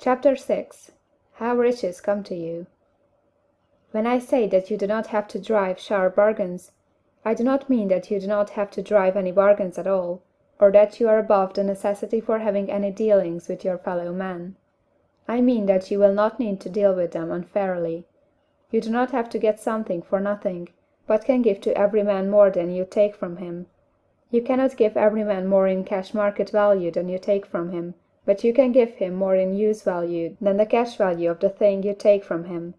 Chapter 6. How Riches Come to You. When I say that you do not have to drive sharp bargains, I do not mean that you do not have to drive any bargains at all, or that you are above the necessity for having any dealings with your fellow men. I mean that you will not need to deal with them unfairly. You do not have to get something for nothing, but can give to every man more than you take from him. You cannot give every man more in cash market value than you take from him, but you can give him more in use value than the cash value of the thing you take from him.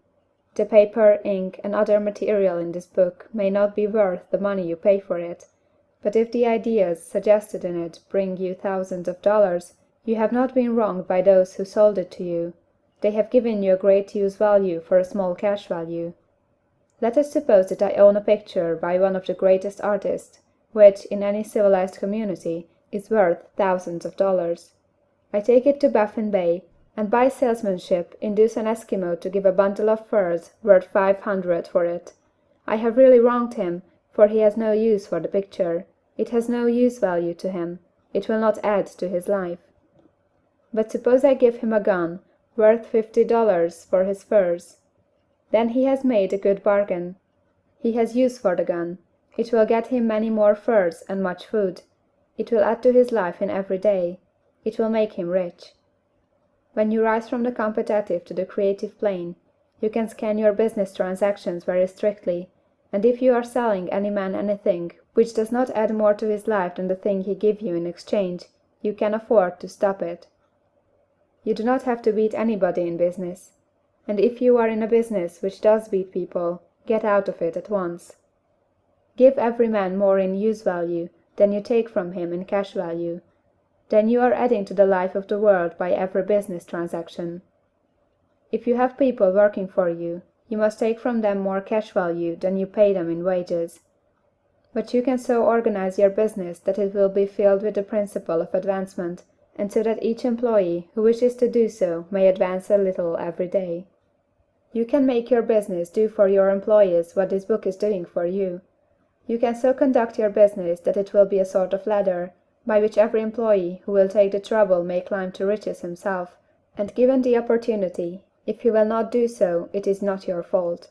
The paper, ink, and other material in this book may not be worth the money you pay for it, but if the ideas suggested in it bring you thousands of dollars, you have not been wronged by those who sold it to you. They have given you a great use value for a small cash value. Let us suppose that I own a picture by one of the greatest artists, which, in any civilized community, is worth thousands of dollars. I take it to Baffin Bay, and by salesmanship induce an Eskimo to give a bundle of furs worth $500 for it. I have really wronged him, for he has no use for the picture. It has no use value to him. It will not add to his life. But suppose I give him a gun worth $50 for his furs. Then he has made a good bargain. He has use for the gun. It will get him many more furs and much food. It will add to his life in every day. It will make him rich. When you rise from the competitive to the creative plane, you can scan your business transactions very strictly, and if you are selling any man anything which does not add more to his life than the thing he gives you in exchange, you can afford to stop it. You do not have to beat anybody in business, and if you are in a business which does beat people, get out of it at once. Give every man more in use value than you take from him in cash value. Then you are adding to the life of the world by every business transaction. If you have people working for you, you must take from them more cash value than you pay them in wages. But you can so organize your business that it will be filled with the principle of advancement, and so that each employee who wishes to do so may advance a little every day. You can make your business do for your employees what this book is doing for you. You can so conduct your business that it will be a sort of ladder, by which every employee who will take the trouble may climb to riches himself, and given the opportunity, if he will not do so, it is not your fault.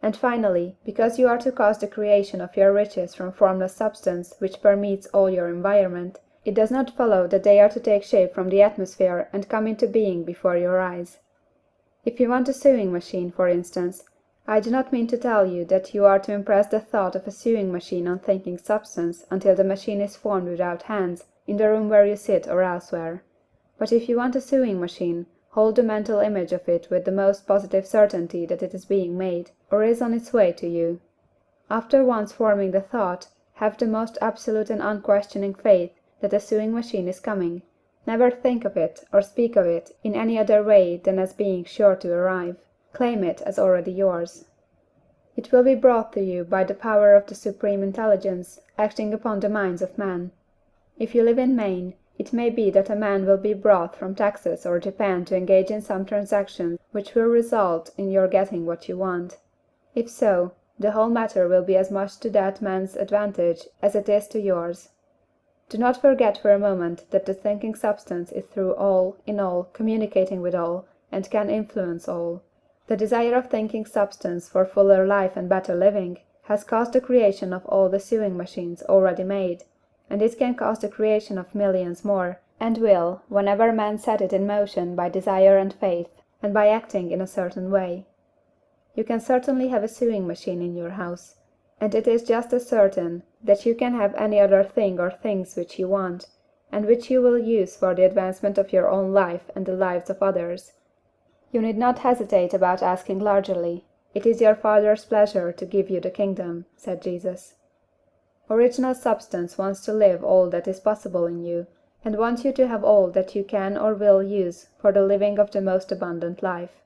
And finally, because you are to cause the creation of your riches from formless substance which permeates all your environment, it does not follow that they are to take shape from the atmosphere and come into being before your eyes. If you want a sewing machine, for instance, I do not mean to tell you that you are to impress the thought of a sewing machine on thinking substance until the machine is formed without hands, in the room where you sit or elsewhere. But if you want a sewing machine, hold the mental image of it with the most positive certainty that it is being made, or is on its way to you. After once forming the thought, have the most absolute and unquestioning faith that a sewing machine is coming. Never think of it or speak of it in any other way than as being sure to arrive. Claim it as already yours. It will be brought to you by the power of the Supreme Intelligence acting upon the minds of men. If you live in Maine, it may be that a man will be brought from Texas or Japan to engage in some transaction which will result in your getting what you want. If so, the whole matter will be as much to that man's advantage as it is to yours. Do not forget for a moment that the thinking substance is through all, in all, communicating with all, and can influence all. The desire of thinking substance for fuller life and better living has caused the creation of all the sewing machines already made, and it can cause the creation of millions more, and will, whenever men set it in motion by desire and faith, and by acting in a certain way. You can certainly have a sewing machine in your house, and it is just as certain that you can have any other thing or things which you want, and which you will use for the advancement of your own life and the lives of others. You need not hesitate about asking largely. It is your Father's pleasure to give you the kingdom, said Jesus. Original substance wants to live all that is possible in you, and wants you to have all that you can or will use for the living of the most abundant life.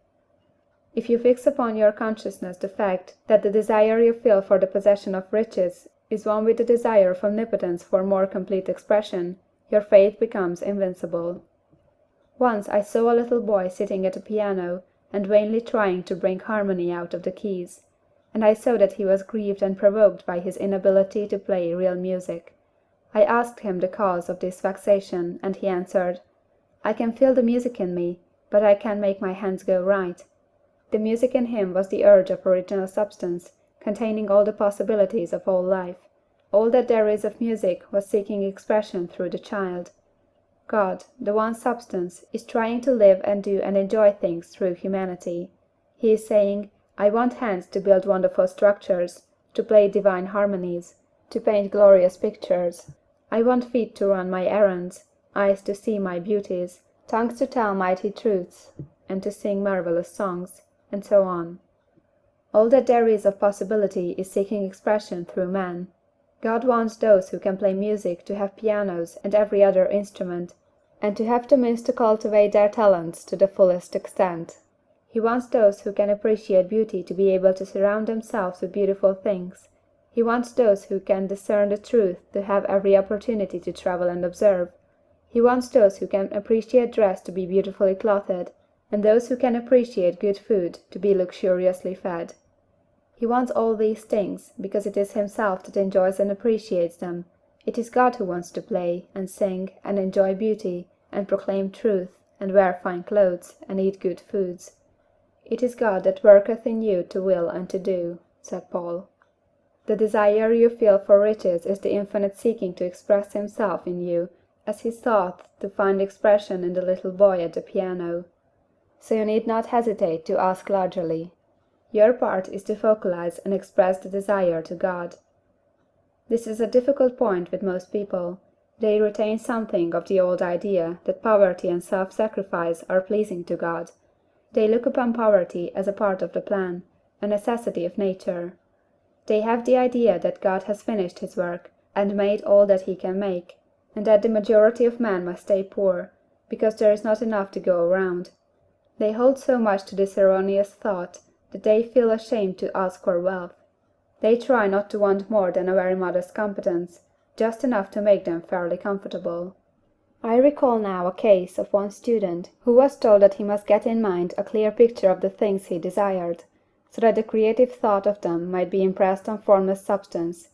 If you fix upon your consciousness the fact that the desire you feel for the possession of riches is one with the desire of omnipotence for more complete expression, your faith becomes invincible. Once I saw a little boy sitting at a piano and vainly trying to bring harmony out of the keys, and I saw that he was grieved and provoked by his inability to play real music. I asked him the cause of this vexation, and he answered, "I can feel the music in me, but I can make my hands go right. The music in him was the urge of original substance, containing all the possibilities of all life. All that there is of music was seeking expression through the child. God, the one substance, is trying to live and do and enjoy things through humanity. He is saying, I want hands to build wonderful structures, to play divine harmonies, to paint glorious pictures. I want feet to run my errands, eyes to see my beauties, tongues to tell mighty truths, and to sing marvelous songs, and so on. All that there is of possibility is seeking expression through man. God wants those who can play music to have pianos and every other instrument, and to have the means to cultivate their talents to the fullest extent. He wants those who can appreciate beauty to be able to surround themselves with beautiful things. He wants those who can discern the truth to have every opportunity to travel and observe. He wants those who can appreciate dress to be beautifully clothed, and those who can appreciate good food to be luxuriously fed. He wants all these things, because it is himself that enjoys and appreciates them. It is God who wants to play, and sing, and enjoy beauty, and proclaim truth, and wear fine clothes, and eat good foods. It is God that worketh in you to will and to do, said Paul. The desire you feel for riches is the infinite seeking to express himself in you, as he sought to find expression in the little boy at the piano. So you need not hesitate to ask largely. Your part is to focalize and express the desire to God. This is a difficult point with most people. They retain something of the old idea that poverty and self-sacrifice are pleasing to God. They look upon poverty as a part of the plan, a necessity of nature. They have the idea that God has finished his work, and made all that he can make, and that the majority of men must stay poor, because there is not enough to go around. They hold so much to this erroneous thought that they feel ashamed to ask for wealth. They try not to want more than a very modest competence, just enough to make them fairly comfortable. I recall now a case of one student who was told that he must get in mind a clear picture of the things he desired, so that the creative thought of them might be impressed on formless substance.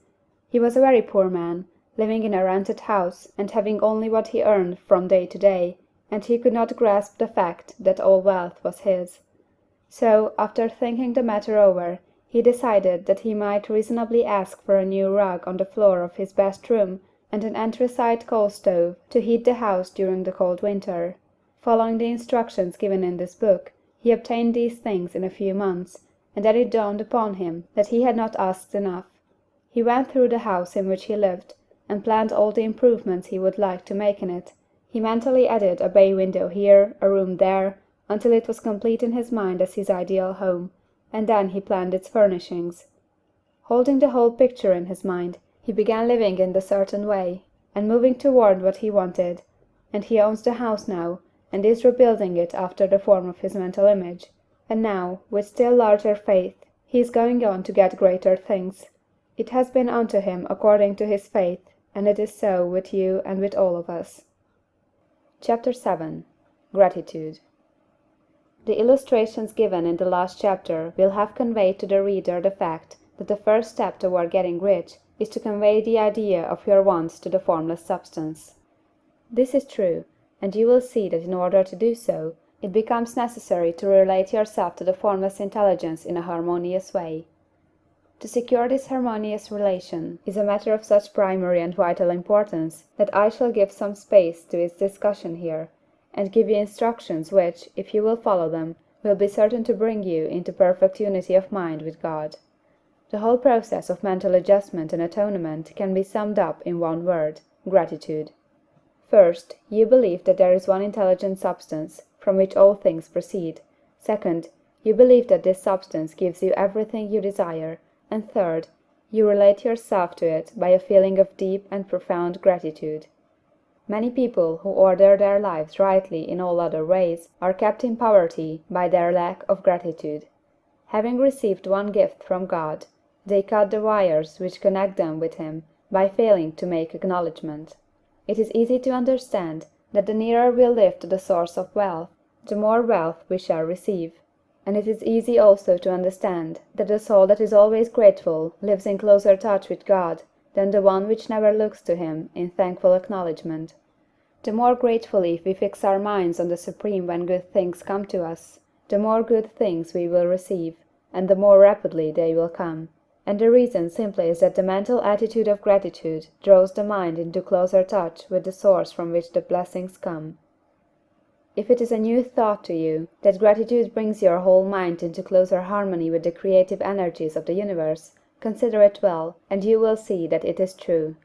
He was a very poor man, living in a rented house, and having only what he earned from day to day, and he could not grasp the fact that all wealth was his. So, after thinking the matter over, he decided that he might reasonably ask for a new rug on the floor of his best room and an anthracite coal stove to heat the house during the cold winter. Following the instructions given in this book, he obtained these things in a few months, and then it dawned upon him that he had not asked enough. He went through the house in which he lived, and planned all the improvements he would like to make in it. He mentally added a bay window here, a room there, until it was complete in his mind as his ideal home, and then he planned its furnishings. Holding the whole picture in his mind, he began living in the certain way, and moving toward what he wanted, and he owns the house now, and is rebuilding it after the form of his mental image, and now, with still larger faith, he is going on to get greater things. It has been unto him according to his faith, and it is so with you and with all of us. Chapter 7. Gratitude. The illustrations given in the last chapter will have conveyed to the reader the fact that the first step toward getting rich is to convey the idea of your wants to the formless substance. This is true, and you will see that in order to do so, it becomes necessary to relate yourself to the formless intelligence in a harmonious way. To secure this harmonious relation is a matter of such primary and vital importance that I shall give some space to its discussion here, and give you instructions which, if you will follow them, will be certain to bring you into perfect unity of mind with God. The whole process of mental adjustment and atonement can be summed up in one word: gratitude. First, you believe that there is one intelligent substance, from which all things proceed. Second, you believe that this substance gives you everything you desire. And third, you relate yourself to it by a feeling of deep and profound gratitude. Many people who order their lives rightly in all other ways are kept in poverty by their lack of gratitude. Having received one gift from God, they cut the wires which connect them with Him by failing to make acknowledgment. It is easy to understand that the nearer we live to the source of wealth, the more wealth we shall receive. And it is easy also to understand that the soul that is always grateful lives in closer touch with God than the one which never looks to Him in thankful acknowledgment. The more gratefully we fix our minds on the Supreme when good things come to us, the more good things we will receive, and the more rapidly they will come. And the reason simply is that the mental attitude of gratitude draws the mind into closer touch with the source from which the blessings come. If it is a new thought to you, that gratitude brings your whole mind into closer harmony with the creative energies of the universe, consider it well, and you will see that it is true.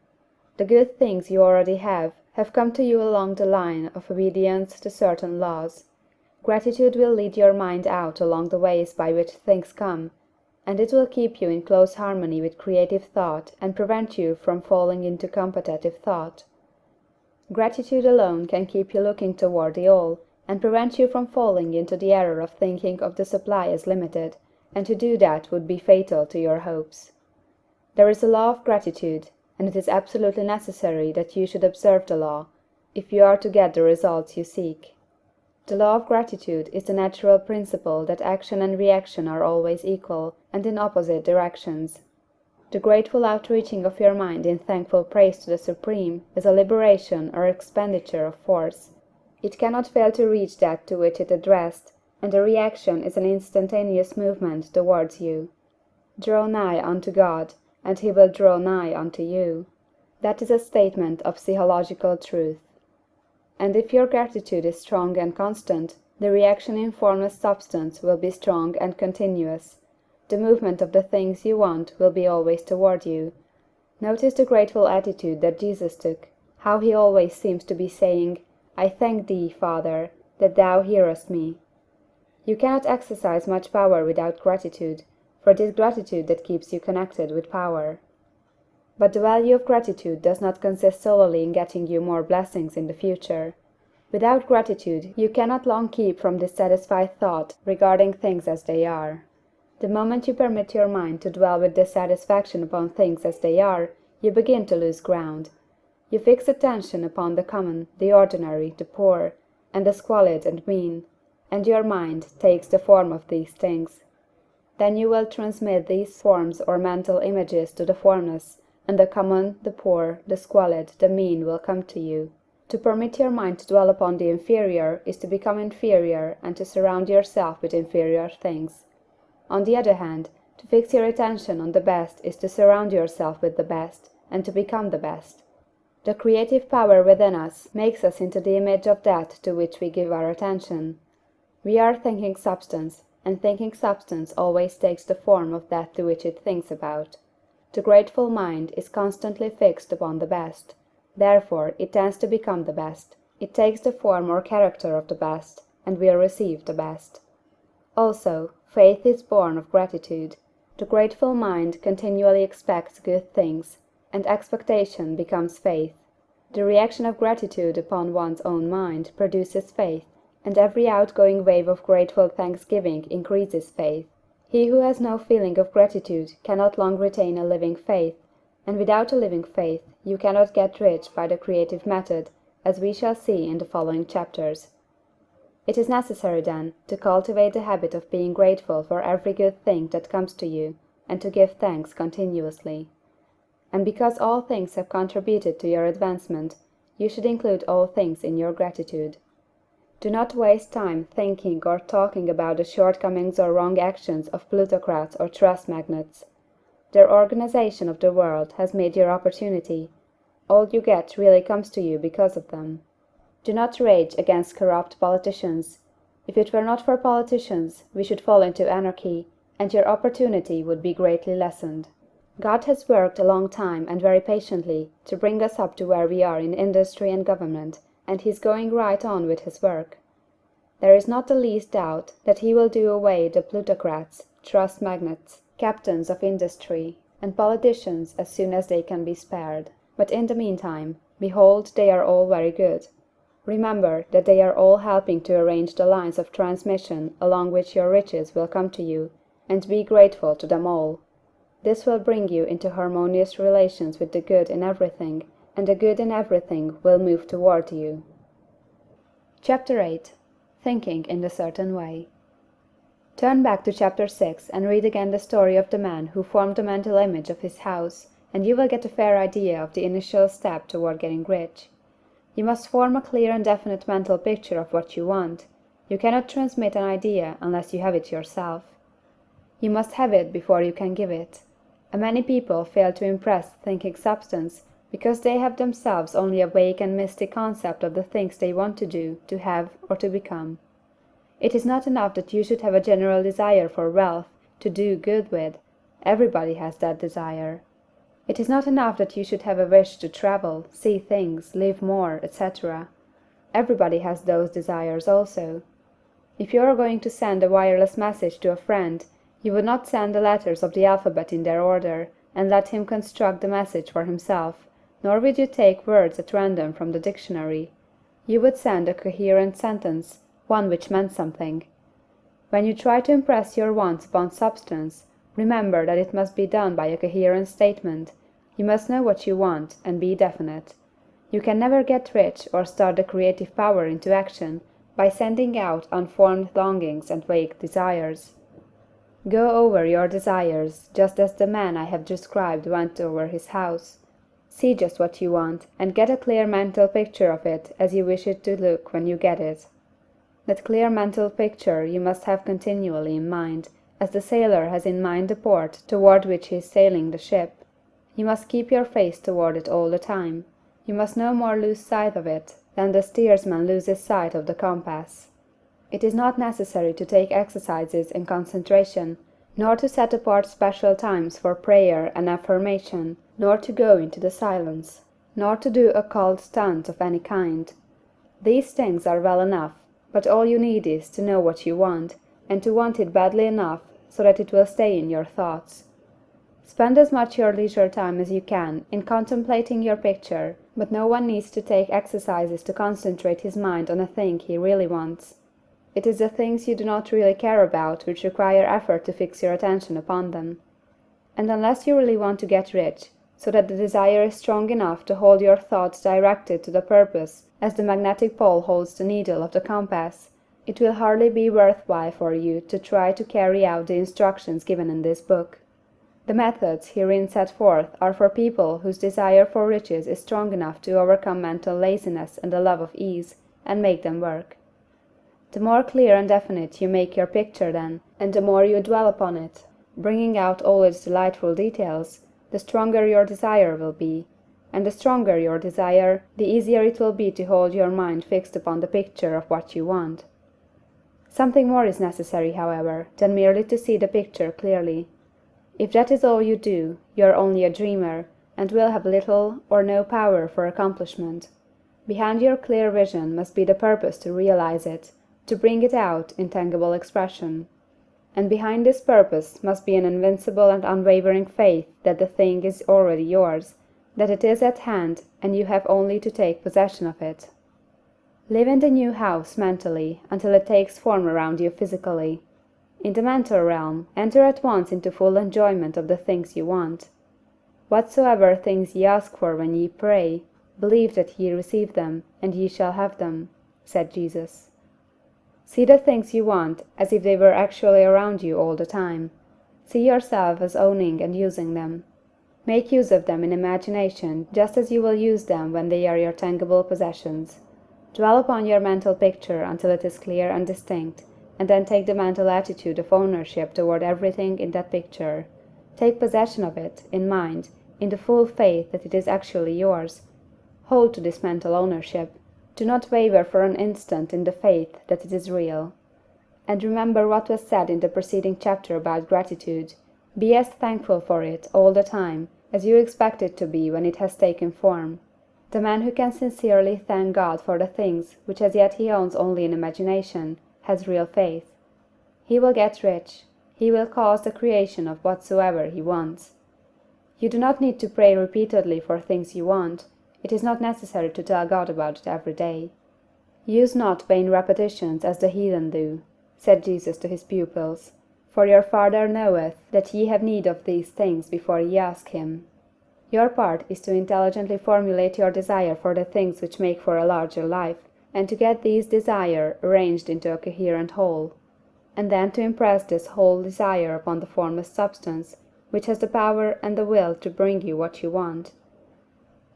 The good things you already have come to you along the line of obedience to certain laws. Gratitude will lead your mind out along the ways by which things come, and it will keep you in close harmony with creative thought and prevent you from falling into competitive thought. Gratitude alone can keep you looking toward the all, and prevent you from falling into the error of thinking of the supply as limited, and to do that would be fatal to your hopes. There is a law of gratitude, and it is absolutely necessary that you should observe the law, if you are to get the results you seek. The law of gratitude is the natural principle that action and reaction are always equal, and in opposite directions. The grateful outreaching of your mind in thankful praise to the Supreme is a liberation or expenditure of force. It cannot fail to reach that to which it addressed, and the reaction is an instantaneous movement towards you. Draw nigh unto God, and he will draw nigh unto you. That is a statement of psychological truth. And if your gratitude is strong and constant, the reaction in formless substance will be strong and continuous. The movement of the things you want will be always toward you. Notice the grateful attitude that Jesus took, how he always seems to be saying, "I thank thee, Father, that thou hearest me." You cannot exercise much power without gratitude, for it is gratitude that keeps you connected with power. But the value of gratitude does not consist solely in getting you more blessings in the future. Without gratitude you cannot long keep from dissatisfied thought regarding things as they are. The moment you permit your mind to dwell with dissatisfaction upon things as they are, you begin to lose ground. You fix attention upon the common, the ordinary, the poor, and the squalid and mean, and your mind takes the form of these things. Then you will transmit these forms or mental images to the formless, and the common, the poor, the squalid, the mean will come to you. To permit your mind to dwell upon the inferior is to become inferior and to surround yourself with inferior things. On the other hand, to fix your attention on the best is to surround yourself with the best, and to become the best. The creative power within us makes us into the image of that to which we give our attention. We are thinking substance, and thinking substance always takes the form of that to which it thinks about. The grateful mind is constantly fixed upon the best. Therefore it tends to become the best. It takes the form or character of the best, and will receive the best. Also, faith is born of gratitude. The grateful mind continually expects good things, and expectation becomes faith. The reaction of gratitude upon one's own mind produces faith, and every outgoing wave of grateful thanksgiving increases faith. He who has no feeling of gratitude cannot long retain a living faith, and without a living faith you cannot get rich by the creative method, as we shall see in the following chapters. It is necessary, then, to cultivate the habit of being grateful for every good thing that comes to you, and to give thanks continuously. And because all things have contributed to your advancement, you should include all things in your gratitude. Do not waste time thinking or talking about the shortcomings or wrong actions of plutocrats or trust magnates. Their organization of the world has made your opportunity. All you get really comes to you because of them. Do not rage against corrupt politicians. If it were not for politicians, we should fall into anarchy, and your opportunity would be greatly lessened. God has worked a long time and very patiently to bring us up to where we are in industry and government, and he is going right on with his work. There is not the least doubt that he will do away the plutocrats, trust magnates, captains of industry, and politicians as soon as they can be spared. But in the meantime, behold, they are all very good. Remember that they are all helping to arrange the lines of transmission along which your riches will come to you, and be grateful to them all. This will bring you into harmonious relations with the good in everything, and the good in everything will move toward you. Chapter 8. Thinking in a Certain Way. Turn back to Chapter 6 and read again the story of the man who formed the mental image of his house, and you will get a fair idea of the initial step toward getting rich. You must form a clear and definite mental picture of what you want. You cannot transmit an idea unless you have it yourself. You must have it before you can give it. Many people fail to impress thinking substance because they have themselves only a vague and misty concept of the things they want to do, to have, or to become. It is not enough that you should have a general desire for wealth, to do good with. Everybody has that desire. It is not enough that you should have a wish to travel, see things, live more, etc. Everybody has those desires also. If you are going to send a wireless message to a friend, you would not send the letters of the alphabet in their order, and let him construct the message for himself, nor would you take words at random from the dictionary. You would send a coherent sentence, one which meant something. When you try to impress your wants upon substance, remember that it must be done by a coherent statement. You must know what you want, and be definite. You can never get rich or start the creative power into action by sending out unformed longings and vague desires. Go over your desires, just as the man I have described went over his house. See just what you want, and get a clear mental picture of it as you wish it to look when you get it. That clear mental picture you must have continually in mind, as the sailor has in mind the port toward which he is sailing the ship. You must keep your face toward it all the time. You must no more lose sight of it than the steersman loses sight of the compass. It is not necessary to take exercises in concentration, nor to set apart special times for prayer and affirmation, nor to go into the silence, nor to do occult stunt of any kind. These things are well enough, but all you need is to know what you want, and to want it badly enough so that it will stay in your thoughts. Spend as much your leisure time as you can in contemplating your picture, but no one needs to take exercises to concentrate his mind on a thing he really wants. It is the things you do not really care about which require effort to fix your attention upon them. And unless you really want to get rich, so that the desire is strong enough to hold your thoughts directed to the purpose as the magnetic pole holds the needle of the compass, it will hardly be worthwhile for you to try to carry out the instructions given in this book. The methods herein set forth are for people whose desire for riches is strong enough to overcome mental laziness and the love of ease, and make them work. The more clear and definite you make your picture then, and the more you dwell upon it, bringing out all its delightful details, the stronger your desire will be, and the stronger your desire, the easier it will be to hold your mind fixed upon the picture of what you want. Something more is necessary, however, than merely to see the picture clearly. If that is all you do, you are only a dreamer, and will have little or no power for accomplishment. Behind your clear vision must be the purpose to realize it, to bring it out in tangible expression. And behind this purpose must be an invincible and unwavering faith that the thing is already yours, that it is at hand, and you have only to take possession of it. Live in the new house mentally until it takes form around you physically. In the mental realm, enter at once into full enjoyment of the things you want. Whatsoever things ye ask for when ye pray, believe that ye receive them, and ye shall have them, said Jesus. See the things you want as if they were actually around you all the time. See yourself as owning and using them. Make use of them in imagination just as you will use them when they are your tangible possessions. Dwell upon your mental picture until it is clear and distinct, and then take the mental attitude of ownership toward everything in that picture. Take possession of it, in mind, in the full faith that it is actually yours. Hold to this mental ownership. Do not waver for an instant in the faith that it is real. And remember what was said in the preceding chapter about gratitude. Be as thankful for it all the time as you expect it to be when it has taken form. The man who can sincerely thank God for the things which as yet he owns only in imagination, has real faith. He will get rich. He will cause the creation of whatsoever he wants. You do not need to pray repeatedly for things you want. It is not necessary to tell God about it every day. Use not vain repetitions as the heathen do, said Jesus to his pupils, for your Father knoweth that ye have need of these things before ye ask him. Your part is to intelligently formulate your desire for the things which make for a larger life, and to get these desire arranged into a coherent whole, and then to impress this whole desire upon the formless substance, which has the power and the will to bring you what you want.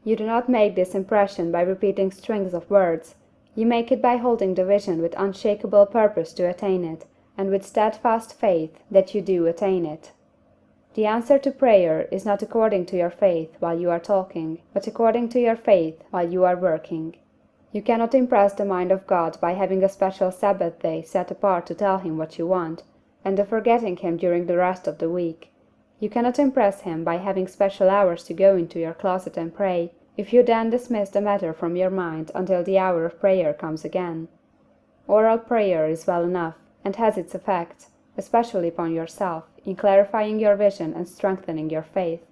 You do not make this impression by repeating strings of words. You make it by holding the vision with unshakable purpose to attain it, and with steadfast faith that you do attain it. The answer to prayer is not according to your faith while you are talking, but according to your faith while you are working. You cannot impress the mind of God by having a special Sabbath day set apart to tell Him what you want, and of forgetting Him during the rest of the week. You cannot impress Him by having special hours to go into your closet and pray, if you then dismiss the matter from your mind until the hour of prayer comes again. Oral prayer is well enough, and has its effect, especially upon yourself, in clarifying your vision and strengthening your faith.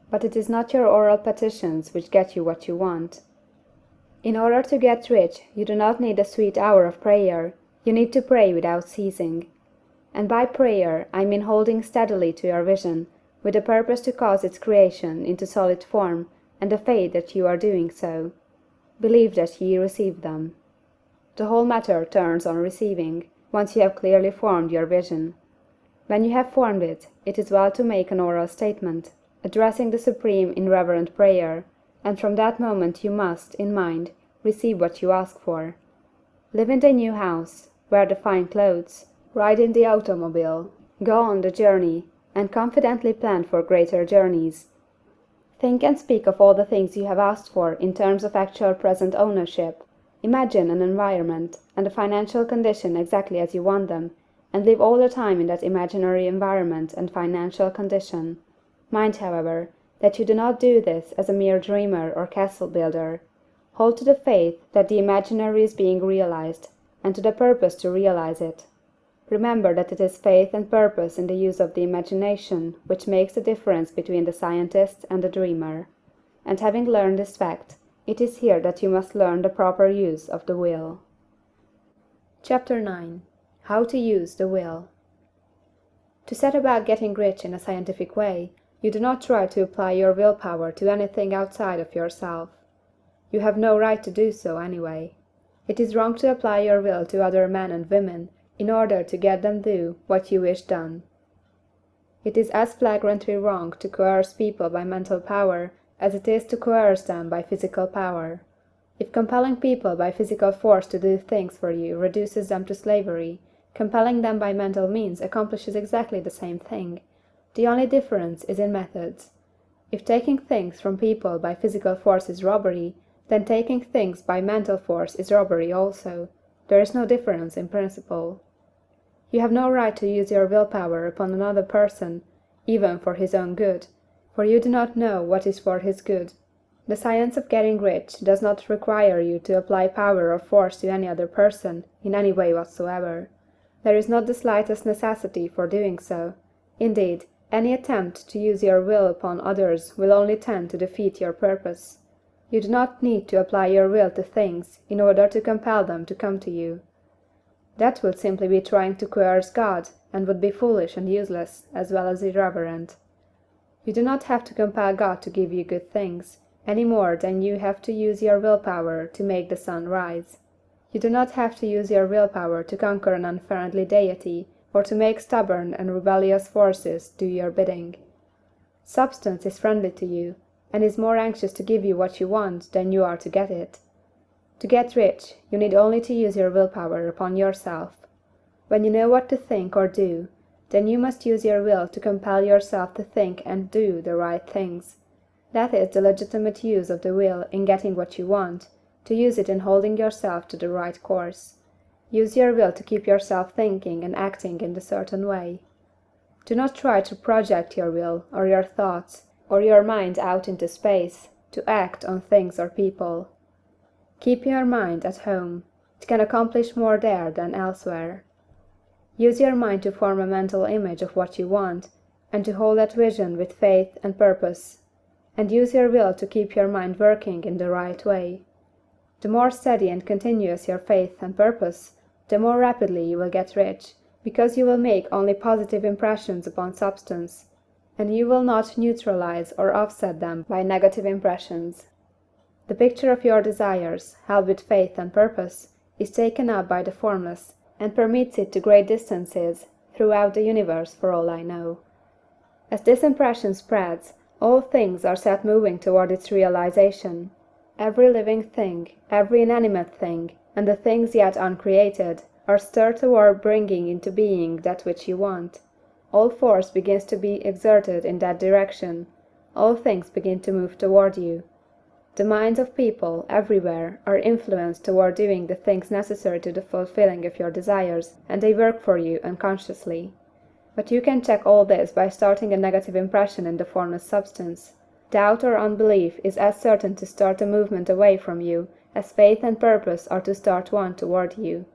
But it is not your oral petitions which get you what you want. In order to get rich, you do not need a sweet hour of prayer, you need to pray without ceasing. And by prayer I mean holding steadily to your vision, with the purpose to cause its creation into solid form, and the faith that you are doing so. Believe that ye receive them. The whole matter turns on receiving, once you have clearly formed your vision. When you have formed it, it is well to make an oral statement, addressing the Supreme in reverent prayer, and from that moment you must, in mind, receive what you ask for. Live in the new house, wear the fine clothes, ride in the automobile, go on the journey, and confidently plan for greater journeys. Think and speak of all the things you have asked for in terms of actual present ownership. Imagine an environment and a financial condition exactly as you want them, and live all the time in that imaginary environment and financial condition. Mind, however, that you do not do this as a mere dreamer or castle builder. Hold to the faith that the imaginary is being realized, and to the purpose to realize it. Remember that it is faith and purpose in the use of the imagination which makes the difference between the scientist and the dreamer. And having learned this fact, it is here that you must learn the proper use of the will. Chapter 9. How to use the will. To set about getting rich in a scientific way, you do not try to apply your willpower to anything outside of yourself. You have no right to do so, anyway. It is wrong to apply your will to other men and women in order to get them do what you wish done. It is as flagrantly wrong to coerce people by mental power as it is to coerce them by physical power. If compelling people by physical force to do things for you reduces them to slavery, compelling them by mental means accomplishes exactly the same thing. The only difference is in methods. If taking things from people by physical force is robbery, then taking things by mental force is robbery also. There is no difference in principle. You have no right to use your willpower upon another person, even for his own good, for you do not know what is for his good. The science of getting rich does not require you to apply power or force to any other person, in any way whatsoever. There is not the slightest necessity for doing so. Indeed, any attempt to use your will upon others will only tend to defeat your purpose. You do not need to apply your will to things in order to compel them to come to you. That would simply be trying to coerce God, and would be foolish and useless, as well as irreverent. You do not have to compel God to give you good things, any more than you have to use your willpower to make the sun rise. You do not have to use your willpower to conquer an unfriendly deity, or to make stubborn and rebellious forces do your bidding. Substance is friendly to you, and is more anxious to give you what you want than you are to get it. To get rich, you need only to use your willpower upon yourself. When you know what to think or do, then you must use your will to compel yourself to think and do the right things. That is the legitimate use of the will in getting what you want, to use it in holding yourself to the right course. Use your will to keep yourself thinking and acting in a certain way. Do not try to project your will, or your thoughts, or your mind out into space, to act on things or people. Keep your mind at home. It can accomplish more there than elsewhere. Use your mind to form a mental image of what you want, and to hold that vision with faith and purpose. And use your will to keep your mind working in the right way. The more steady and continuous your faith and purpose, the more rapidly you will get rich, because you will make only positive impressions upon substance, and you will not neutralize or offset them by negative impressions. The picture of your desires, held with faith and purpose, is taken up by the formless, and permits it to great distances throughout the universe for all I know. As this impression spreads, All things are set moving toward its realization. Every living thing, every inanimate thing, and the things yet uncreated, are stirred toward bringing into being that which you want. All force begins to be exerted in that direction. All things begin to move toward you. The minds of people, everywhere, are influenced toward doing the things necessary to the fulfilling of your desires, and they work for you unconsciously. But you can check all this by starting a negative impression in the formless substance. Doubt or unbelief is as certain to start a movement away from you as faith and purpose are to start one toward you.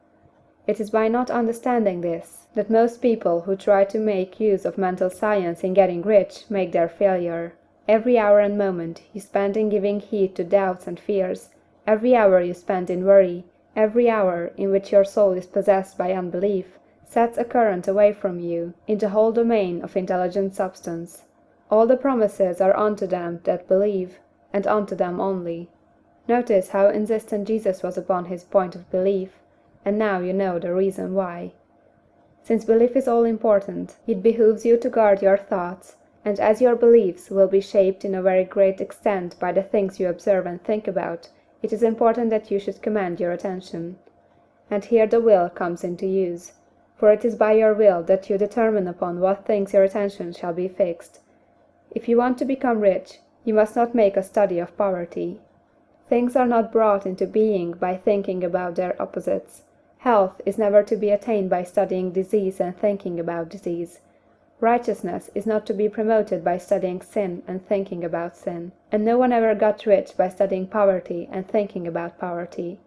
It is by not understanding this that most people who try to make use of mental science in getting rich make their failure. Every hour and moment you spend in giving heed to doubts and fears, every hour you spend in worry, every hour in which your soul is possessed by unbelief, sets a current away from you in the whole domain of intelligent substance. All the promises are unto them that believe, and unto them only. Notice how insistent Jesus was upon his point of belief, and now you know the reason why. Since belief is all important, it behooves you to guard your thoughts, and as your beliefs will be shaped in a very great extent by the things you observe and think about, it is important that you should command your attention. And here the will comes into use, for it is by your will that you determine upon what things your attention shall be fixed. If you want to become rich, you must not make a study of poverty. Things are not brought into being by thinking about their opposites. Health is never to be attained by studying disease and thinking about disease. Righteousness is not to be promoted by studying sin and thinking about sin, and no one ever got rich by studying poverty and thinking about poverty.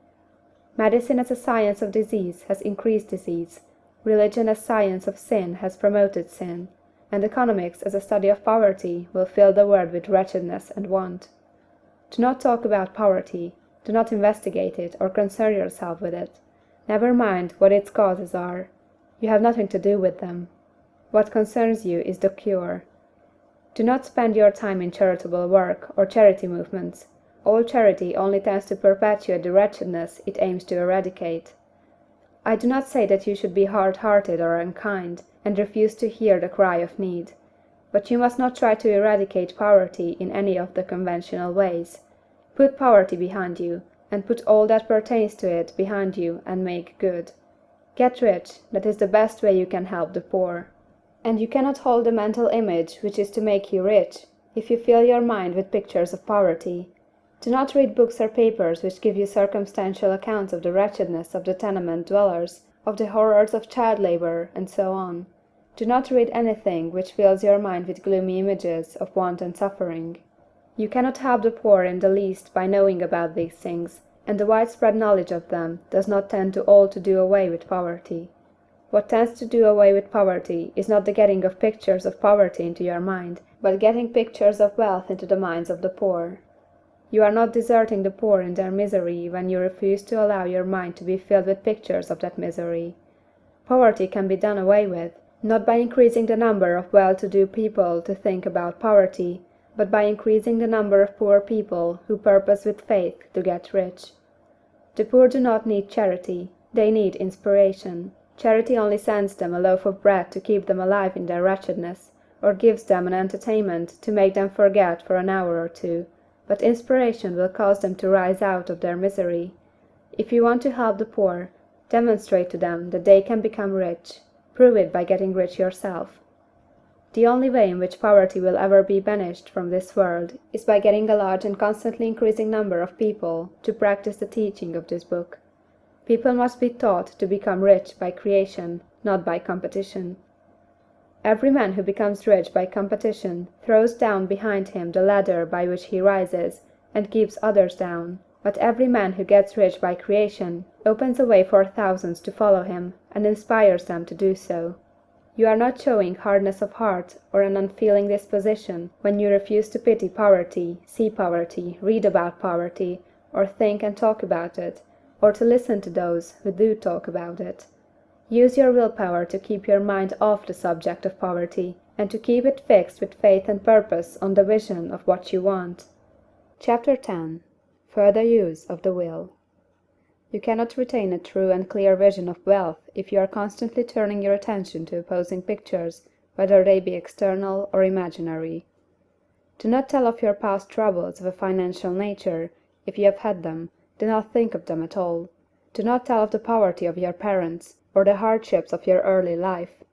Medicine as a science of disease has increased disease, religion as science of sin has promoted sin, and economics as a study of poverty will fill the world with wretchedness and want. Do not talk about poverty, do not investigate it or concern yourself with it. Never mind what its causes are. You have nothing to do with them. What concerns you is the cure. Do not spend your time in charitable work or charity movements. All charity only tends to perpetuate the wretchedness it aims to eradicate. I do not say that you should be hard-hearted or unkind, and refuse to hear the cry of need. But you must not try to eradicate poverty in any of the conventional ways. Put poverty behind you, and put all that pertains to it behind you and make good. Get rich, that is the best way you can help the poor. And you cannot hold the mental image which is to make you rich, if you fill your mind with pictures of poverty. Do not read books or papers which give you circumstantial accounts of the wretchedness of the tenement dwellers, of the horrors of child labor, and so on. Do not read anything which fills your mind with gloomy images of want and suffering. You cannot help the poor in the least by knowing about these things, and the widespread knowledge of them does not tend to all to do away with poverty. What tends to do away with poverty is not the getting of pictures of poverty into your mind, but getting pictures of wealth into the minds of the poor. You are not deserting the poor in their misery when you refuse to allow your mind to be filled with pictures of that misery. Poverty can be done away with, not by increasing the number of well-to-do people to think about poverty, but by increasing the number of poor people who purpose with faith to get rich. The poor do not need charity, they need inspiration. Charity only sends them a loaf of bread to keep them alive in their wretchedness, or gives them an entertainment to make them forget for an hour or two, but inspiration will cause them to rise out of their misery. If you want to help the poor, demonstrate to them that they can become rich. Prove it by getting rich yourself. The only way in which poverty will ever be banished from this world is by getting a large and constantly increasing number of people to practice the teaching of this book. People must be taught to become rich by creation, not by competition. Every man who becomes rich by competition throws down behind him the ladder by which he rises, and keeps others down. But every man who gets rich by creation opens a way for thousands to follow him, and inspires them to do so. You are not showing hardness of heart or an unfeeling disposition when you refuse to pity poverty, see poverty, read about poverty, or think and talk about it, or to listen to those who do talk about it. Use your willpower to keep your mind off the subject of poverty, and to keep it fixed with faith and purpose on the vision of what you want. Chapter 10. Further Use of the Will. You cannot retain a true and clear vision of wealth if you are constantly turning your attention to opposing pictures, whether they be external or imaginary. Do not tell of your past troubles of a financial nature, if you have had them; do not think of them at all. Do not tell of the poverty of your parents, or the hardships of your early life.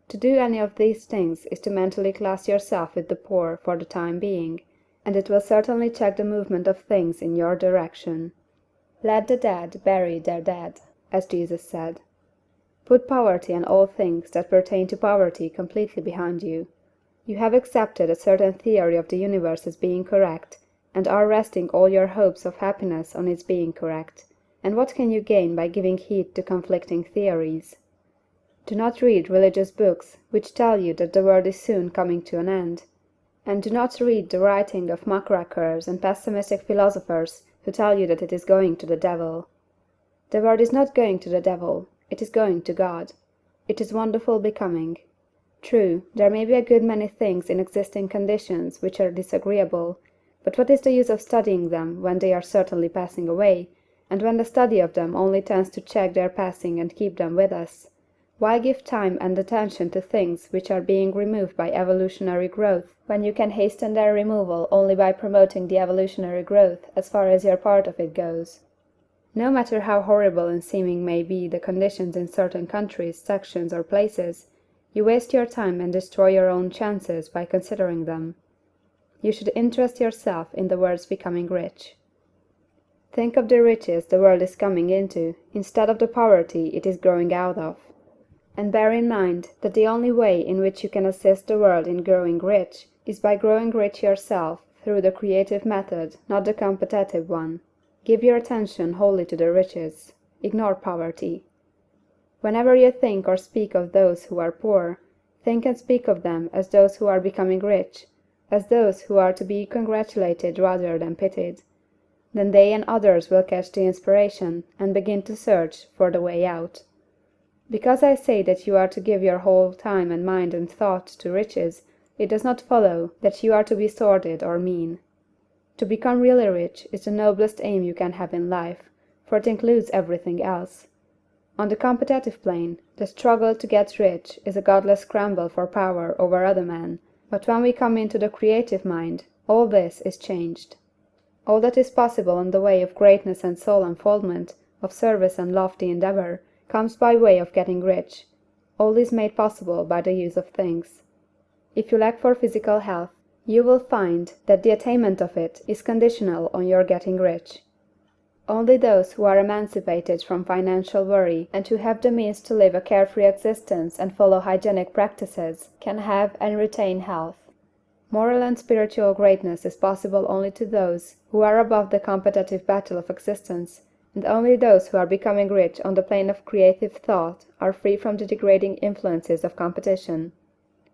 To do any of these things is to mentally class yourself with the poor for the time being, and it will certainly check the movement of things in your direction. Let the dead bury their dead, as Jesus said. Put poverty and all things that pertain to poverty completely behind you. You have accepted a certain theory of the universe as being correct, and are resting all your hopes of happiness on its being correct. And what can you gain by giving heed to conflicting theories? Do not read religious books which tell you that the world is soon coming to an end. And do not read the writing of muckrakers and pessimistic philosophers who tell you that it is going to the devil. The world is not going to the devil, it is going to God. It is wonderful becoming. True, there may be a good many things in existing conditions which are disagreeable, but what is the use of studying them when they are certainly passing away, and when the study of them only tends to check their passing and keep them with us? Why give time and attention to things which are being removed by evolutionary growth, when you can hasten their removal only by promoting the evolutionary growth as far as your part of it goes? No matter how horrible in seeming may be the conditions in certain countries, sections, or places, you waste your time and destroy your own chances by considering them. You should interest yourself in the world's becoming rich. Think of the riches the world is coming into, instead of the poverty it is growing out of. And bear in mind that the only way in which you can assist the world in growing rich is by growing rich yourself through the creative method, not the competitive one. Give your attention wholly to the riches. Ignore poverty. Whenever you think or speak of those who are poor, think and speak of them as those who are becoming rich, as those who are to be congratulated rather than pitied. Then they and others will catch the inspiration and begin to search for the way out. Because I say that you are to give your whole time and mind and thought to riches, it does not follow that you are to be sordid or mean. To become really rich is the noblest aim you can have in life, for it includes everything else. On the competitive plane, the struggle to get rich is a godless scramble for power over other men, but when we come into the creative mind, all this is changed. All that is possible in the way of greatness and soul unfoldment, of service and lofty endeavor, comes by way of getting rich. All is made possible by the use of things. If you lack for physical health, you will find that the attainment of it is conditional on your getting rich. Only those who are emancipated from financial worry and who have the means to live a carefree existence and follow hygienic practices can have and retain health. Moral and spiritual greatness is possible only to those who are above the competitive battle of existence, and only those who are becoming rich on the plane of creative thought are free from the degrading influences of competition.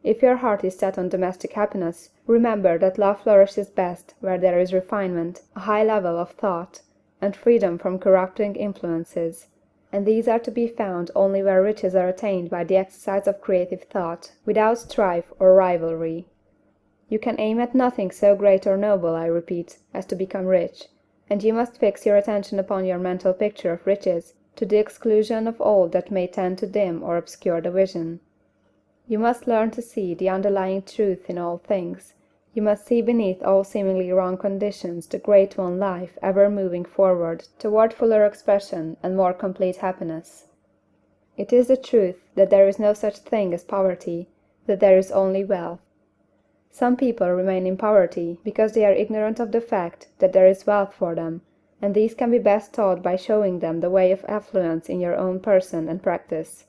If your heart is set on domestic happiness, remember that love flourishes best where there is refinement, a high level of thought, and freedom from corrupting influences, and these are to be found only where riches are attained by the exercise of creative thought, without strife or rivalry. You can aim at nothing so great or noble, I repeat, as to become rich, and you must fix your attention upon your mental picture of riches, to the exclusion of all that may tend to dim or obscure the vision. You must learn to see the underlying truth in all things. You must see beneath all seemingly wrong conditions the great one life ever moving forward toward fuller expression and more complete happiness. It is the truth that there is no such thing as poverty, that there is only wealth. Some people remain in poverty because they are ignorant of the fact that there is wealth for them, and these can be best taught by showing them the way of affluence in your own person and practice.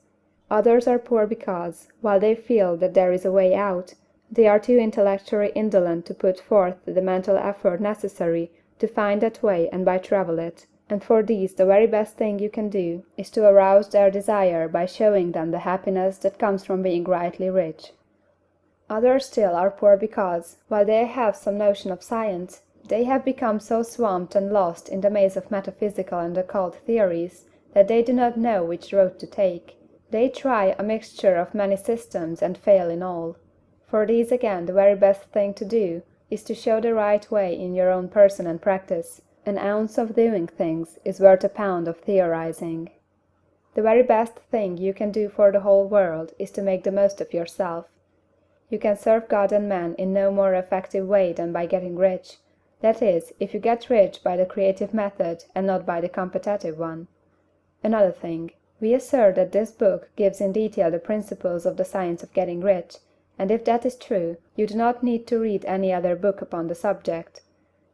Others are poor because, while they feel that there is a way out, they are too intellectually indolent to put forth the mental effort necessary to find that way and by travel it, and for these the very best thing you can do is to arouse their desire by showing them the happiness that comes from being rightly rich. Others still are poor because, while they have some notion of science, they have become so swamped and lost in the maze of metaphysical and occult theories that they do not know which road to take. They try a mixture of many systems and fail in all. For these again the very best thing to do is to show the right way in your own person and practice. An ounce of doing things is worth a pound of theorizing. The very best thing you can do for the whole world is to make the most of yourself. You can serve God and man in no more effective way than by getting rich. That is, if you get rich by the creative method and not by the competitive one. Another thing. We assert that this book gives in detail the principles of the science of getting rich, and if that is true, you do not need to read any other book upon the subject.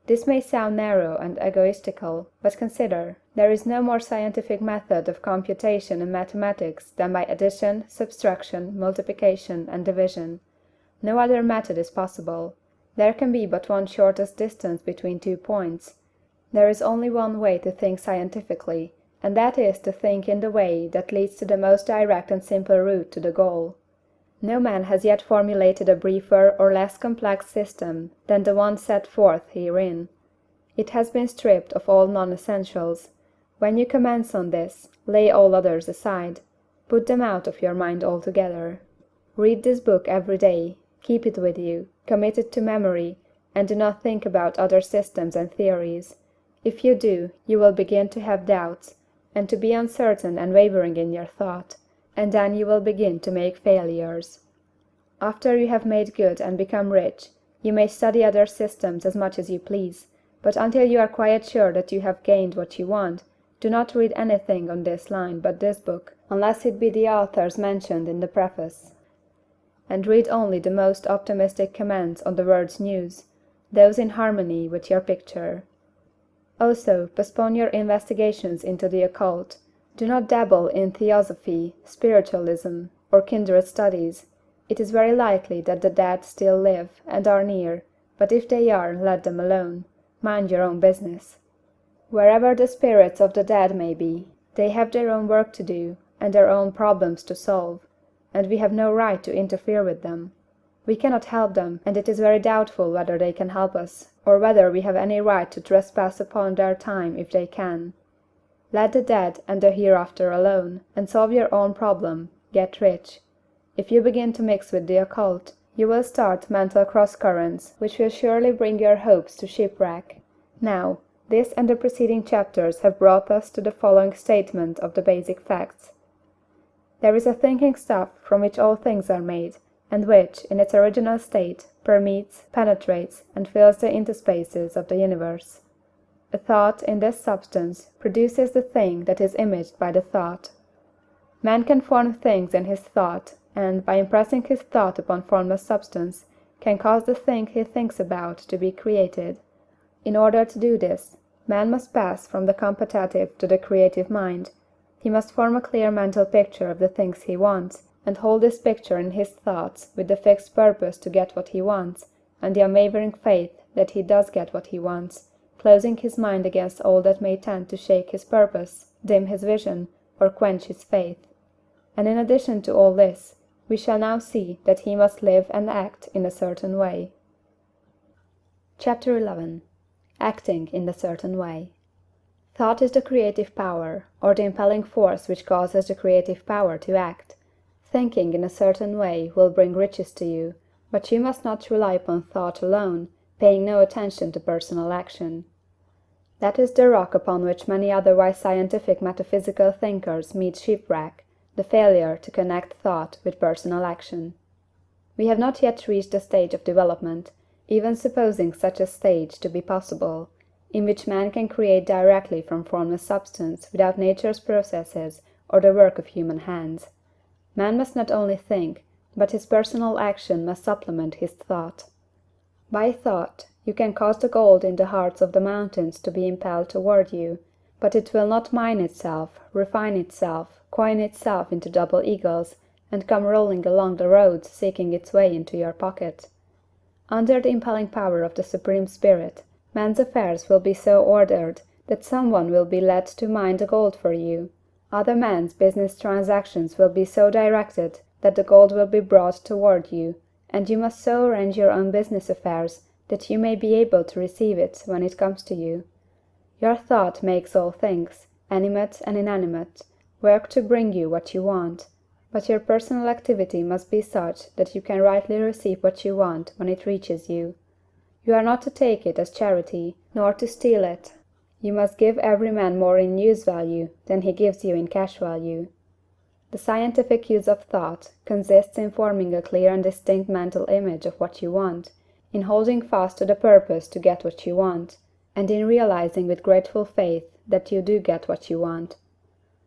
This may sound narrow and egoistical, but consider, there is no more scientific method of computation in mathematics than by addition, subtraction, multiplication, and division. No other method is possible. There can be but one shortest distance between 2 points. There is only one way to think scientifically, and that is to think in the way that leads to the most direct and simple route to the goal. No man has yet formulated a briefer or less complex system than the one set forth herein. It has been stripped of all non-essentials. When you commence on this, lay all others aside. Put them out of your mind altogether. Read this book every day, keep it with you, commit it to memory, and do not think about other systems and theories. If you do, you will begin to have doubts, and to be uncertain and wavering in your thought, and then you will begin to make failures. After you have made good and become rich, you may study other systems as much as you please, but until you are quite sure that you have gained what you want, do not read anything on this line but this book, unless it be the authors mentioned in the preface. And read only the most optimistic comments on the world's news, those in harmony with your picture. Also, postpone your investigations into the occult. Do not dabble in theosophy, spiritualism, or kindred studies. It is very likely that the dead still live, and are near, but if they are, let them alone. Mind your own business. Wherever the spirits of the dead may be, they have their own work to do, and their own problems to solve, and we have no right to interfere with them. We cannot help them, and it is very doubtful whether they can help us, or whether we have any right to trespass upon their time if they can. Let the dead and the hereafter alone, and solve your own problem, get rich. If you begin to mix with the occult, you will start mental cross-currents which will surely bring your hopes to shipwreck. Now, this and the preceding chapters have brought us to the following statement of the basic facts. There is a thinking stuff from which all things are made, and which, in its original state, permeates, penetrates, and fills the interspaces of the universe. A thought in this substance produces the thing that is imaged by the thought. Man can form things in his thought, and, by impressing his thought upon formless substance, can cause the thing he thinks about to be created. In order to do this, man must pass from the competitive to the creative mind. He must form a clear mental picture of the things he wants, and hold this picture in his thoughts with the fixed purpose to get what he wants, and the unwavering faith that he does get what he wants, closing his mind against all that may tend to shake his purpose, dim his vision, or quench his faith. And in addition to all this, we shall now see that he must live and act in a certain way. Chapter 11. Acting in a certain way. Thought is the creative power, or the impelling force which causes the creative power to act. Thinking in a certain way will bring riches to you, but you must not rely upon thought alone, paying no attention to personal action. That is the rock upon which many otherwise scientific metaphysical thinkers meet shipwreck, the failure to connect thought with personal action. We have not yet reached the stage of development, even supposing such a stage to be possible, in which man can create directly from formless substance without nature's processes or the work of human hands. Man must not only think, but his personal action must supplement his thought. By thought, you can cause the gold in the hearts of the mountains to be impelled toward you, but it will not mine itself, refine itself, coin itself into double eagles, and come rolling along the roads seeking its way into your pocket. Under the impelling power of the Supreme Spirit, man's affairs will be so ordered that some one will be led to mine the gold for you. Other men's business transactions will be so directed that the gold will be brought toward you, and you must so arrange your own business affairs that you may be able to receive it when it comes to you. Your thought makes all things, animate and inanimate, work to bring you what you want, but your personal activity must be such that you can rightly receive what you want when it reaches you. You are not to take it as charity, nor to steal it. You must give every man more in use value than he gives you in cash value. The scientific use of thought consists in forming a clear and distinct mental image of what you want, in holding fast to the purpose to get what you want, and in realizing with grateful faith that you do get what you want.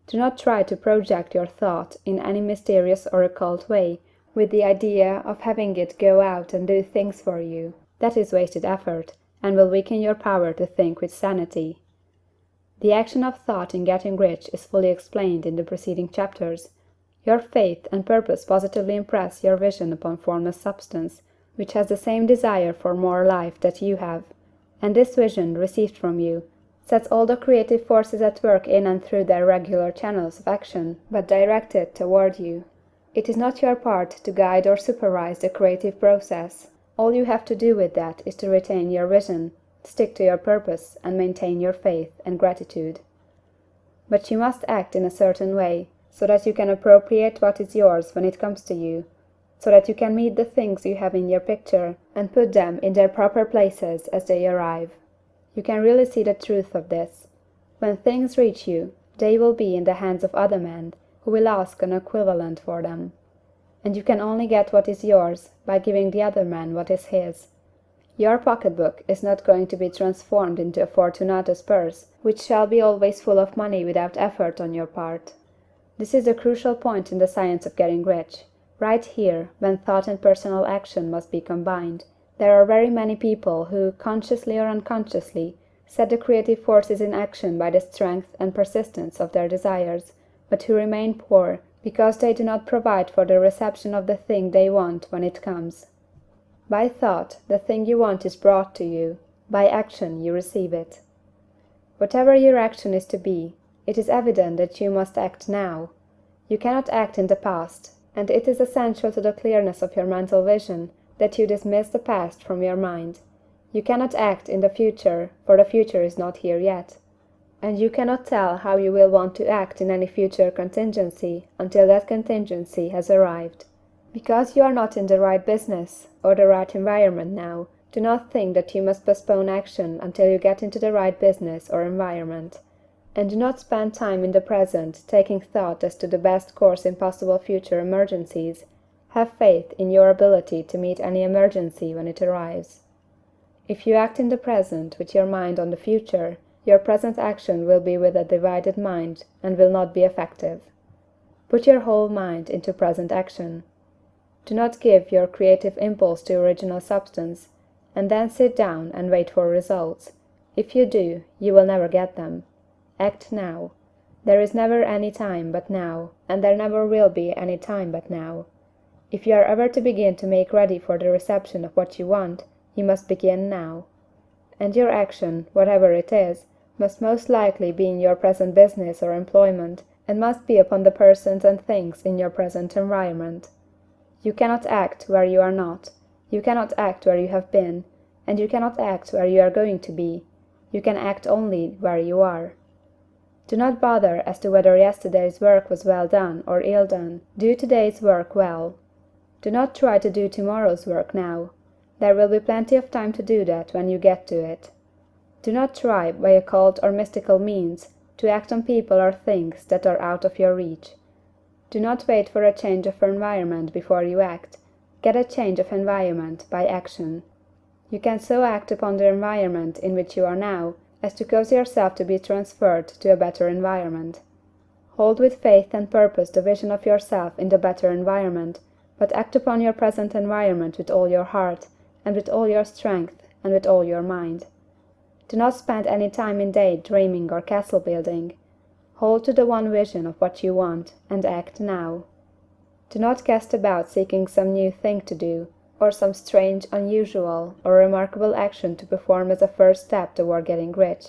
Do not try to project your thought in any mysterious or occult way, with the idea of having it go out and do things for you. That is wasted effort, and will weaken your power to think with sanity. The action of thought in getting rich is fully explained in the preceding chapters. Your faith and purpose positively impress your vision upon formless substance, which has the same desire for more life that you have, and this vision, received from you, sets all the creative forces at work in and through their regular channels of action, but directed toward you. It is not your part to guide or supervise the creative process. All you have to do with that is to retain your vision, stick to your purpose, and maintain your faith and gratitude. But you must act in a certain way, so that you can appropriate what is yours when it comes to you, so that you can meet the things you have in your picture, and put them in their proper places as they arrive. You can really see the truth of this. When things reach you, they will be in the hands of other men, who will ask an equivalent for them. And you can only get what is yours by giving the other man what is his. Your pocketbook is not going to be transformed into a Fortunatus purse, which shall be always full of money without effort on your part. This is the crucial point in the science of getting rich. Right here, when thought and personal action must be combined, there are very many people who, consciously or unconsciously, set the creative forces in action by the strength and persistence of their desires, but who remain poor because they do not provide for the reception of the thing they want when it comes. By thought, the thing you want is brought to you. By action, you receive it. Whatever your action is to be, it is evident that you must act now. You cannot act in the past, and it is essential to the clearness of your mental vision that you dismiss the past from your mind. You cannot act in the future, for the future is not here yet. And you cannot tell how you will want to act in any future contingency until that contingency has arrived. Because you are not in the right business or the right environment now, do not think that you must postpone action until you get into the right business or environment. And do not spend time in the present taking thought as to the best course in possible future emergencies. Have faith in your ability to meet any emergency when it arrives. If you act in the present with your mind on the future, your present action will be with a divided mind and will not be effective. Put your whole mind into present action. Do not give your creative impulse to original substance, and then sit down and wait for results. If you do, you will never get them. Act now. There is never any time but now, and there never will be any time but now. If you are ever to begin to make ready for the reception of what you want, you must begin now. And your action, whatever it is, must most likely be in your present business or employment, and must be upon the persons and things in your present environment. You cannot act where you are not. You cannot act where you have been, and you cannot act where you are going to be. You can act only where you are. Do not bother as to whether yesterday's work was well done or ill done. Do today's work well. Do not try to do tomorrow's work now. There will be plenty of time to do that when you get to it. Do not try, by occult or mystical means, to act on people or things that are out of your reach. Do not wait for a change of environment before you act. Get a change of environment by action. You can so act upon the environment in which you are now as to cause yourself to be transferred to a better environment. Hold with faith and purpose the vision of yourself in the better environment, but act upon your present environment with all your heart, and with all your strength, and with all your mind. Do not spend any time in day dreaming or castle building. Hold to the one vision of what you want, and act now. Do not cast about seeking some new thing to do, or some strange, unusual, or remarkable action to perform as a first step toward getting rich.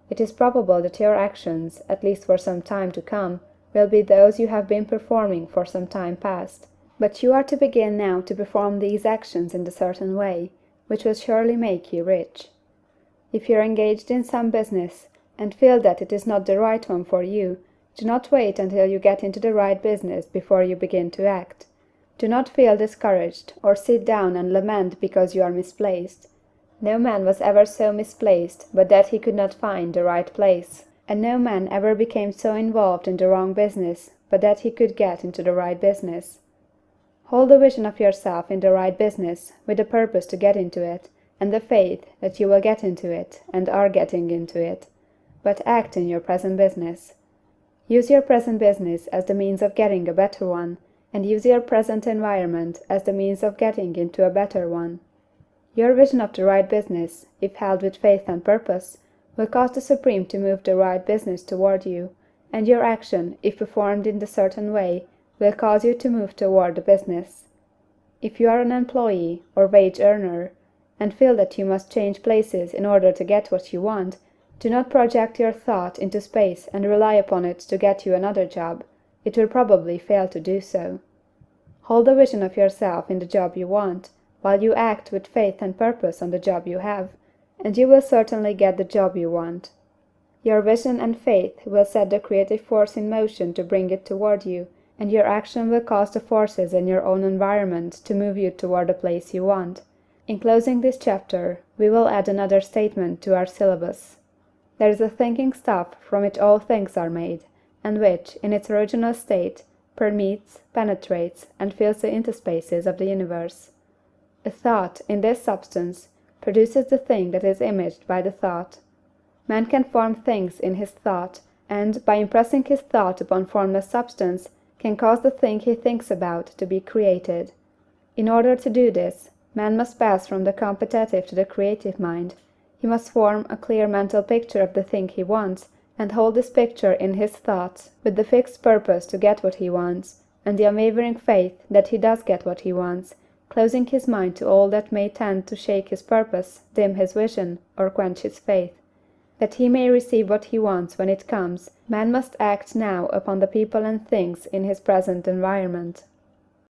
It is probable that your actions, at least for some time to come, will be those you have been performing for some time past. But you are to begin now to perform these actions in a certain way, which will surely make you rich. If you are engaged in some business, and feel that it is not the right one for you, do not wait until you get into the right business before you begin to act. Do not feel discouraged, or sit down and lament because you are misplaced. No man was ever so misplaced but that he could not find the right place, and no man ever became so involved in the wrong business but that he could get into the right business. Hold the vision of yourself in the right business, with the purpose to get into it, and the faith that you will get into it, and are getting into it. But act in your present business. Use your present business as the means of getting a better one, and use your present environment as the means of getting into a better one. Your vision of the right business, if held with faith and purpose, will cause the Supreme to move the right business toward you, and your action, if performed in the certain way, will cause you to move toward the business. If you are an employee, or wage earner, and feel that you must change places in order to get what you want, do not project your thought into space and rely upon it to get you another job. It will probably fail to do so. Hold the vision of yourself in the job you want, while you act with faith and purpose on the job you have, and you will certainly get the job you want. Your vision and faith will set the creative force in motion to bring it toward you, and your action will cause the forces in your own environment to move you toward the place you want. In closing this chapter, we will add another statement to our syllabus. There is a thinking stuff from which all things are made, and which, in its original state, permeates, penetrates, and fills the interspaces of the universe. A thought, in this substance, produces the thing that is imaged by the thought. Man can form things in his thought, and, by impressing his thought upon formless substance, can cause the thing he thinks about to be created. In order to do this, man must pass from the competitive to the creative mind. He must form a clear mental picture of the thing he wants, and hold this picture in his thoughts, with the fixed purpose to get what he wants, and the unwavering faith that he does get what he wants, closing his mind to all that may tend to shake his purpose, dim his vision, or quench his faith. That he may receive what he wants when it comes, man must act now upon the people and things in his present environment.